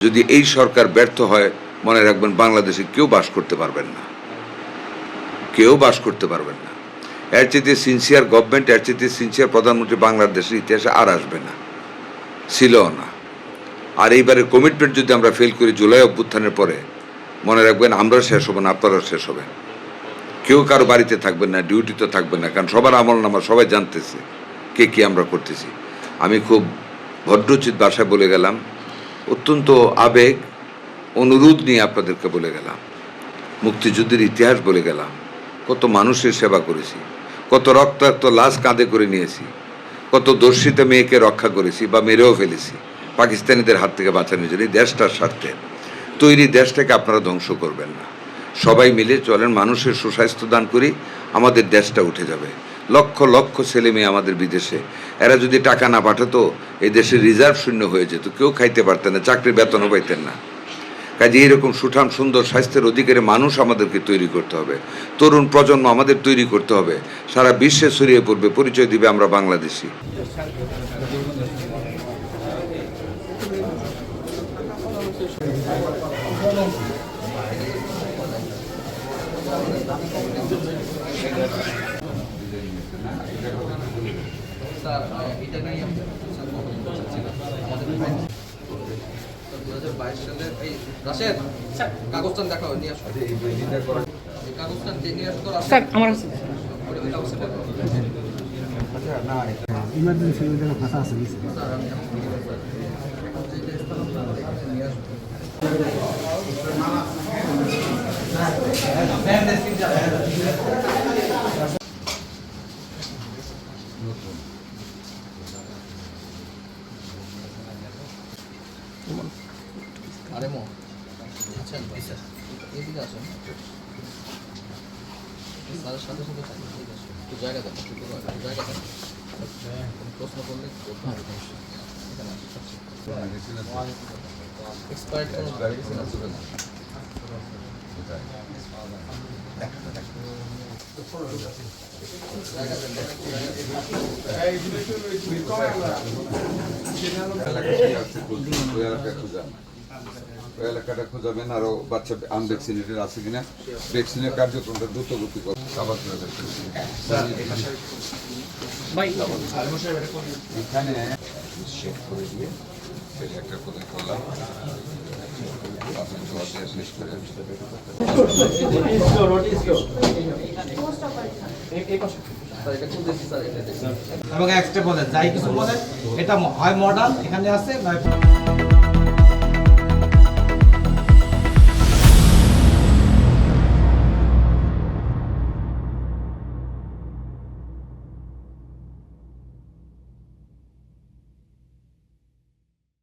যদি এই সরকার ব্যর্থ হয়, মনে রাখবেন বাংলাদেশে কেউ বাস করতে পারবেন না, কেউ বাস করতে পারবেন না। এর চেয়ে সিনসিয়ার গভর্নমেন্ট, এর চেয়ে সিনসিয়ার প্রধানমন্ত্রী বাংলাদেশের ইতিহাসে আর আসবে না, ছিলও না। আর এইবারের কমিটমেন্ট যদি আমরা ফেল করি জুলাই অভ্যুত্থানের পরে, মনে রাখবেন আমরা শেষ হব না, আপনারাও শেষ হবেন। কেউ কারো বাড়িতে থাকবেন না, ডিউটিতে থাকবেন না, কারণ সবার আমল নামা সবাই জানতেছে কে কী আমরা করতেছি। আমি খুব ভদ্রোচিত ভাষায় বলে গেলাম, অত্যন্ত আবেগ অনুরোধ নিয়ে আপনাদেরকে বলে গেলাম, মুক্তিযুদ্ধের ইতিহাস বলে গেলাম, কত মানুষের সেবা করেছি, কত রক্তাক্ত লাশ কাঁধে করে নিয়েছি, কত দর্শিতা মেয়েকে রক্ষা করেছি বা মেরেও ফেলেছি পাকিস্তানিদের হাত থেকে বাঁচানোর জন্য। এই দেশটার স্বার্থে তৈরি দেশটাকে আপনারা ধ্বংস করবেন না। সবাই মিলে চলেন, মানুষের সুস্বাস্থ্য দান করি, আমাদের দেশটা উঠে যাবে। লক্ষ লক্ষ ছেলে মেয়ে আমাদের বিদেশে, এরা যদি টাকা না পাঠাতো এই দেশের রিজার্ভ শূন্য হয়ে যেত, কেউ খাইতে পারতেন না, চাকরির বেতনও পাইতেন না। কাজে এইরকম সুঠাম সুন্দর স্বাস্থ্যের অধিকারী মানুষ আমাদেরকে তৈরি করতে হবে, তরুণ প্রজন্ম আমাদের তৈরি করতে হবে, সারা বিশ্বে ছড়িয়ে পড়বে, পরিচয় দিবে আমরা বাংলাদেশি। স্যার এটা নিয়ে আমাদের 2022 সালের এই রাশেদ কাগজটা দেখাও, নিয়ে আসো এই কাগজটা নিয়ে আসো। তো স্যার আমার কাছে আচ্ছা না ইমার্জেন্সি ভাষা আছে স্যার আমি নিয়ে আসবো। আরে মো আচ্ছা এদিকে আসুন, স্যারের সাথে সাথে থাকুন, ঠিক আছে? একটু জায়গা দেন, একটু জায়গা দেন, প্রশ্ন করলে করতে হবে। এখানে এক্সপায়ার্ড কোনো মেডিসিন আছে না? এলাকাটা খোঁজাবেন, আরো বাচ্চা আনভ্যাকসিনেটেড আছে কিনা, ভ্যাকসিনের কার্যক্রমটা দ্রুত গতি করে আবার এখানে শেষ করে দিয়ে একটা কোথায় করলাম শেষ করে স্যার এটা খুঁজেছি স্যার, এটা এবং এক্সট্রা বলে যাই কিছু বলে এটা হয় মডার্ন এখানে আছে